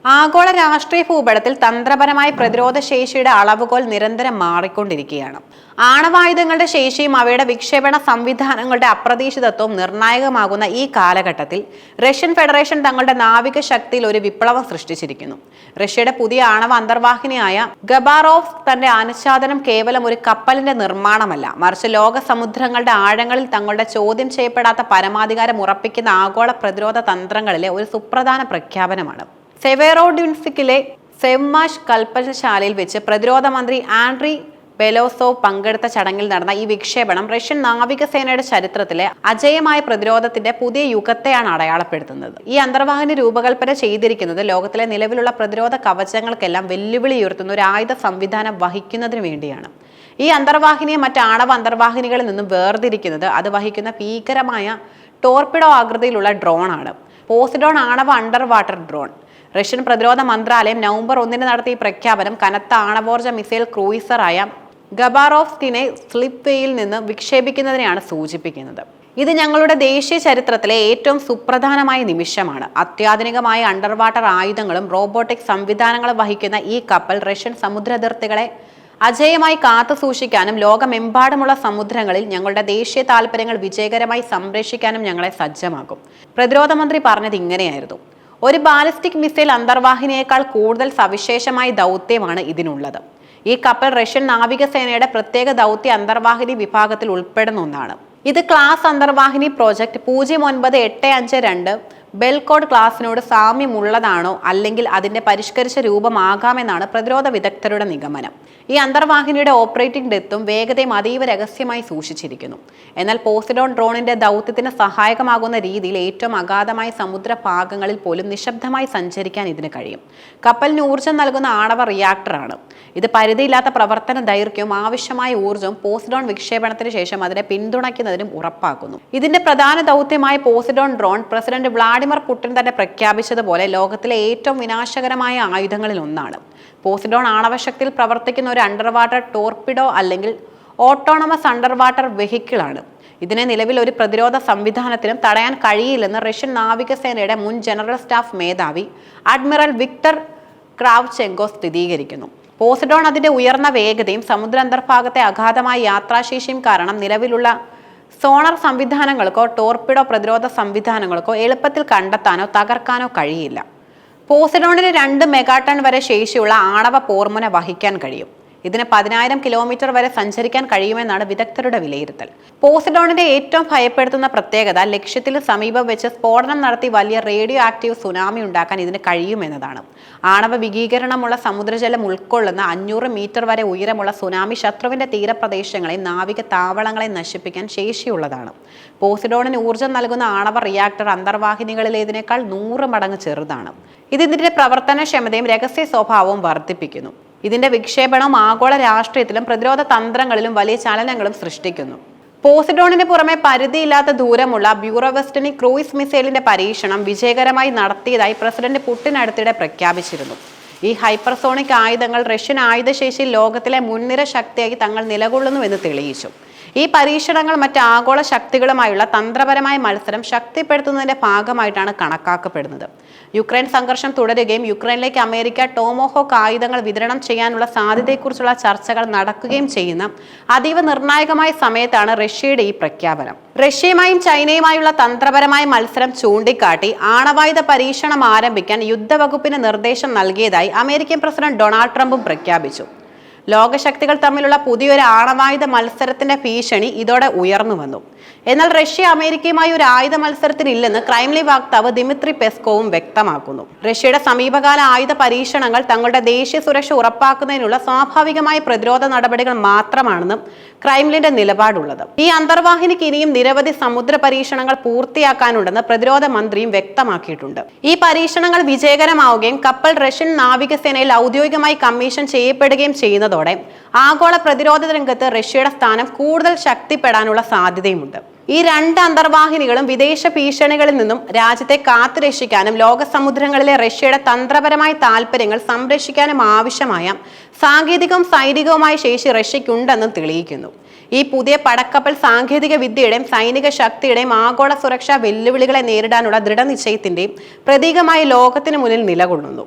ആഗോള രാഷ്ട്രീയ ഭൂപടത്തിൽ തന്ത്രപരമായ പ്രതിരോധ ശേഷിയുടെ അളവുകോൽ നിരന്തരം മാറിക്കൊണ്ടിരിക്കുകയാണ്. ആണവായുധങ്ങളുടെ ശേഷിയും അവയുടെ വിക്ഷേപണ സംവിധാനങ്ങളുടെ അപ്രതീക്ഷിതത്വവും നിർണായകമാകുന്ന ഈ കാലഘട്ടത്തിൽ റഷ്യൻ ഫെഡറേഷൻ തങ്ങളുടെ നാവിക ശക്തിയിൽ ഒരു വിപ്ലവം സൃഷ്ടിച്ചിരിക്കുന്നു. റഷ്യയുടെ പുതിയ ആണവ അന്തർവാഹിനിയായ ഖബാറോവ് തന്റെ അനുച്ഛാദനം കേവലം ഒരു കപ്പലിന്റെ നിർമ്മാണമല്ല, മറിച്ച് ലോക സമുദ്രങ്ങളുടെ ആഴങ്ങളിൽ തങ്ങളുടെ ചോദ്യം ചെയ്യപ്പെടാത്ത പരമാധികാരം ഉറപ്പിക്കുന്ന ആഗോള പ്രതിരോധ തന്ത്രങ്ങളിലെ ഒരു സുപ്രധാന പ്രഖ്യാപനമാണ്. സെവേറോഡ്വിൻസ്കിലെ സെവ്മാഷ് കൽപ്പനശാലയിൽ വെച്ച് പ്രതിരോധ മന്ത്രി ആൻഡ്രി ബെലോസോവ് പങ്കെടുത്ത ചടങ്ങിൽ നടന്ന ഈ വിക്ഷേപണം റഷ്യൻ നാവികസേനയുടെ ചരിത്രത്തിലെ അജേയമായ പ്രതിരോധത്തിന്റെ പുതിയ യുഗത്തെയാണ് അടയാളപ്പെടുത്തുന്നത്. ഈ അന്തർവാഹിനി രൂപകൽപ്പന ചെയ്തിരിക്കുന്നത് ലോകത്തിലെ നിലവിലുള്ള പ്രതിരോധ കവചങ്ങൾക്കെല്ലാം വെല്ലുവിളി ഉയർത്തുന്ന ഒരു ആയുധ സംവിധാനം വഹിക്കുന്നതിന് വേണ്ടിയാണ്. ഈ അന്തർവാഹിനിയെ മറ്റ് ആണവ അന്തർവാഹിനികളിൽ നിന്നും വേർതിരിക്കുന്നത് അത് വഹിക്കുന്ന ഭീകരമായ ടോർപിഡോ ആകൃതിയിലുള്ള ഡ്രോണാണ്. പോസിഡോൺ ആണവ അണ്ടർ വാട്ടർ ഡ്രോൺ. റഷ്യൻ പ്രതിരോധ മന്ത്രാലയം നവംബർ 1 നടത്തിയ പ്രഖ്യാപനം കനത്ത ആണവോർജ മിസൈൽ ക്രൂയിസറായ ഖബാറോവ്സ്കിനെ സ്ലിപ്പ് വേയിൽ നിന്ന് വിക്ഷേപിക്കുന്നതിനെയാണ് സൂചിപ്പിക്കുന്നത്. ഇത് ഞങ്ങളുടെ ദേശീയ ചരിത്രത്തിലെ ഏറ്റവും സുപ്രധാനമായ നിമിഷമാണ്. അത്യാധുനികമായ അണ്ടർ വാട്ടർ ആയുധങ്ങളും റോബോട്ടിക് സംവിധാനങ്ങളും വഹിക്കുന്ന ഈ കപ്പൽ റഷ്യൻ സമുദ്രാതിർത്തികളെ അജേയമായി കാത്തു സൂക്ഷിക്കാനും ലോകമെമ്പാടുമുള്ള സമുദ്രങ്ങളിൽ ഞങ്ങളുടെ ദേശീയ താല്പര്യങ്ങൾ വിജയകരമായി സംരക്ഷിക്കാനും ഞങ്ങളെ സജ്ജമാക്കും. പ്രതിരോധ മന്ത്രി പറഞ്ഞത് ഇങ്ങനെയായിരുന്നു: ഒരു ബാലിസ്റ്റിക് മിസൈൽ അന്തർവാഹിനിയേക്കാൾ കൂടുതൽ സവിശേഷമായ ദൗത്യമാണ് ഇതിനുള്ളത്. ഈ കപ്പൽ റഷ്യൻ നാവികസേനയുടെ പ്രത്യേക ദൗത്യ അന്തർവാഹിനി വിഭാഗത്തിൽ ഉൾപ്പെടുന്ന ഒന്നാണ്. ഇത് ക്ലാസ് അന്തർവാഹിനി പ്രോജക്ട് 0985-2 ബെൽകോഡ് ക്ലാസിനോട് സാമ്യമുള്ളതാണോ അല്ലെങ്കിൽ അതിന്റെ പരിഷ്കരിച്ച രൂപമാകാമെന്നാണ് പ്രതിരോധ വിദഗ്ധരുടെ നിഗമനം. ഈ അന്തർവാഹിനിയുടെ ഓപ്പറേറ്റിംഗ് ഡെപ്തും വേഗതയും അതീവ രഹസ്യമായി സൂക്ഷിച്ചിരിക്കുന്നു. എന്നാൽ പോസിഡോൺ ഡ്രോണിന്റെ ദൗത്യത്തിന് സഹായകമാകുന്ന രീതിയിൽ ഏറ്റവും അഗാധമായ സമുദ്ര ഭാഗങ്ങളിൽ പോലും നിശബ്ദമായി സഞ്ചരിക്കാൻ ഇതിന് കഴിയും. കപ്പലിന് ഊർജ്ജം നൽകുന്ന ആണവ റിയാക്ടറാണ്. ഇത് പരിധിയില്ലാത്ത പ്രവർത്തന ദൈർഘ്യവും ആവശ്യമായ ഊർജ്ജവും പോസിഡോൺ വിക്ഷേപണത്തിന് ശേഷം അതിനെ പിന്തുണയ്ക്കുന്നതിനും ഉറപ്പാക്കുന്നു. ഇതിന്റെ പ്രധാന ദൗത്യമായ Poseidon drone president Vladimir Putin തന്നെ പ്രഖ്യാപിച്ചതുപോലെ ലോകത്തിലെ ഏറ്റവും വിനാശകരമായ ആയുധങ്ങളിൽ ഒന്നാണ്. പോസിഡോൺ ആണവശക്തിയിൽ പ്രവർത്തിക്കുന്ന ഒരു അണ്ടർ വാട്ടർ ടോർപിഡോ അല്ലെങ്കിൽ ഓട്ടോണമസ് അണ്ടർ വാട്ടർ വെഹിക്കിളാണ്. ഇതിനെ നിലവിൽ ഒരു പ്രതിരോധ സംവിധാനത്തിനും തടയാൻ കഴിയില്ലെന്ന് റഷ്യൻ നാവികസേനയുടെ മുൻ ജനറൽ സ്റ്റാഫ് മേധാവി അഡ്മിറൽ വിക്ടർ ക്രാവ്ചെങ്കോ സ്ഥിരീകരിക്കുന്നു. പോസിഡോൺ അതിന്റെ ഉയർന്ന വേഗതയും സമുദ്ര അന്തർഭാഗത്തെ അഗാധമായ യാത്രാശേഷിയും കാരണം നിലവിലുള്ള സോണർ സംവിധാനങ്ങൾക്കോ ടോർപിഡോ പ്രതിരോധ സംവിധാനങ്ങൾക്കോ എളുപ്പത്തിൽ കണ്ടെത്താനോ തകർക്കാനോ കഴിയില്ല. പോസിഡോണിന് 2 മെഗാടൺ വരെ ശേഷിയുള്ള ആണവ പോർമുന വഹിക്കാൻ കഴിയും. ഇതിന് 10,000 കിലോമീറ്റർ വരെ സഞ്ചരിക്കാൻ കഴിയുമെന്നാണ് വിദഗ്ധരുടെ വിലയിരുത്തൽ. പോസിഡോണിന്റെ ഏറ്റവും ഭയപ്പെടുത്തുന്ന പ്രത്യേകത ലക്ഷ്യത്തിന് സമീപം വെച്ച് സ്ഫോടനം നടത്തി വലിയ റേഡിയോ ആക്റ്റീവ് സുനാമി ഉണ്ടാക്കാൻ ഇതിന് കഴിയുമെന്നതാണ്. ആണവ വികീകരണമുള്ള സമുദ്രജലം ഉൾക്കൊള്ളുന്ന 500 മീറ്റർ വരെ ഉയരമുള്ള സുനാമി ശത്രുവിന്റെ തീരപ്രദേശങ്ങളെയും നാവിക താവളങ്ങളെയും നശിപ്പിക്കാൻ ശേഷിയുള്ളതാണ്. പോസിഡോണിന് ഊർജ്ജം നൽകുന്ന ആണവ റിയാക്ടർ അന്തർവാഹിനികളിലേതിനേക്കാൾ 100 മടങ്ങ് ചെറുതാണ്. ഇതിന്റെ പ്രവർത്തനക്ഷമതയും രഹസ്യ സ്വഭാവവും വർദ്ധിപ്പിക്കുന്നു. ഇതിന്റെ വിക്ഷേപണവും ആഗോള രാഷ്ട്രീയത്തിലും പ്രതിരോധ തന്ത്രങ്ങളിലും വലിയ ചലനങ്ങളും സൃഷ്ടിക്കുന്നു. പോസിഡോണിന് പുറമെ പരിധിയില്ലാത്ത ദൂരമുള്ള ബ്യൂറോവെസ്റ്റനി ക്രൂയിസ് മിസൈലിന്റെ പരീക്ഷണം വിജയകരമായി നടത്തിയതായി പ്രസിഡന്റ് പുടിൻ അടുത്തിടെ പ്രഖ്യാപിച്ചിരുന്നു. ഈ ഹൈപ്പർസോണിക് ആയുധങ്ങൾ റഷ്യൻ ആയുധശേഷിയിൽ ലോകത്തിലെ മുൻനിര ശക്തിയായി തങ്ങൾ നിലകൊള്ളുന്നുവെന്ന് തെളിയിച്ചു. ഈ പരീക്ഷണങ്ങൾ മറ്റ് ആഗോള ശക്തികളുമായുള്ള തന്ത്രപരമായ മത്സരം ശക്തിപ്പെടുത്തുന്നതിന്റെ ഭാഗമായിട്ടാണ് കണക്കാക്കപ്പെടുന്നത്. യുക്രൈൻ സംഘർഷം തുടരുകയും യുക്രൈനിലേക്ക് അമേരിക്ക ടോമോഹോക്ക് ആയുധങ്ങൾ വിതരണം ചെയ്യാനുള്ള സാധ്യതയെക്കുറിച്ചുള്ള ചർച്ചകൾ നടക്കുകയും ചെയ്യുന്ന അതീവ നിർണായകമായ സമയത്താണ് റഷ്യയുടെ ഈ പ്രഖ്യാപനം. റഷ്യയുമായും ചൈനയുമായുള്ള തന്ത്രപരമായ മത്സരം ചൂണ്ടിക്കാട്ടി ആണവായുധ പരീക്ഷണം ആരംഭിക്കാൻ യുദ്ധവകുപ്പിന് നിർദ്ദേശം നൽകിയതായി അമേരിക്കൻ പ്രസിഡന്റ് ഡൊണാൾഡ് ട്രംപും പ്രഖ്യാപിച്ചു. ലോകശക്തികൾ തമ്മിലുള്ള പുതിയൊരു ആണവായുധ മത്സരത്തിന്റെ ഭീഷണി ഇതോടെ ഉയർന്നു വന്നു. എന്നാൽ റഷ്യ അമേരിക്കയുമായി ഒരു ആയുധ മത്സരത്തിനില്ലെന്ന് ക്രെംലിൻ വക്താവ് ദിമിത്രി പെസ്കോവും വ്യക്തമാക്കുന്നു. റഷ്യയുടെ സമീപകാല ആയുധ പരീക്ഷണങ്ങൾ തങ്ങളുടെ ദേശീയ സുരക്ഷ ഉറപ്പാക്കുന്നതിനുള്ള സ്വാഭാവികമായ പ്രതിരോധ നടപടികൾ മാത്രമാണെന്നും ക്രെംലിന്റെ നിലപാടുള്ളത്. ഈ അന്തർവാഹിനിക്ക് ഇനിയും നിരവധി സമുദ്ര പരീക്ഷണങ്ങൾ പൂർത്തിയാക്കാനുണ്ടെന്ന് പ്രതിരോധ മന്ത്രിയും വ്യക്തമാക്കിയിട്ടുണ്ട്. ഈ പരീക്ഷണങ്ങൾ വിജയകരമാവുകയും കപ്പൽ റഷ്യൻ നാവികസേനയിൽ ഔദ്യോഗികമായി കമ്മീഷൻ ചെയ്യപ്പെടുകയും ചെയ്യുന്നതോടെ ആഗോള പ്രതിരോധ രംഗത്ത് റഷ്യയുടെ സ്ഥാനം കൂടുതൽ ശക്തിപ്പെടാനുള്ള സാധ്യതയുമുണ്ട്. ഈ രണ്ട് അന്തർവാഹിനികളും വിദേശ ഭീഷണികളിൽ നിന്നും രാജ്യത്തെ കാത്തുരക്ഷിക്കാനും ലോക സമുദ്രങ്ങളിലെ റഷ്യയുടെ തന്ത്രപരമായ താൽപര്യങ്ങൾ സംരക്ഷിക്കാനും ആവശ്യമായ സാങ്കേതികവും സൈനികവുമായ ശേഷി റഷ്യയ്ക്കുണ്ടെന്നും തെളിയിക്കുന്നു. ഈ പുതിയ പടക്കപ്പൽ സാങ്കേതിക വിദ്യയുടെയും സൈനിക ശക്തിയുടെയും ആഗോള സുരക്ഷാ വെല്ലുവിളികളെ നേരിടാനുള്ള ദൃഢനിശ്ചയത്തിന്റെയും പ്രതീകമായി ലോകത്തിന് മുന്നിൽ നിലകൊള്ളുന്നു.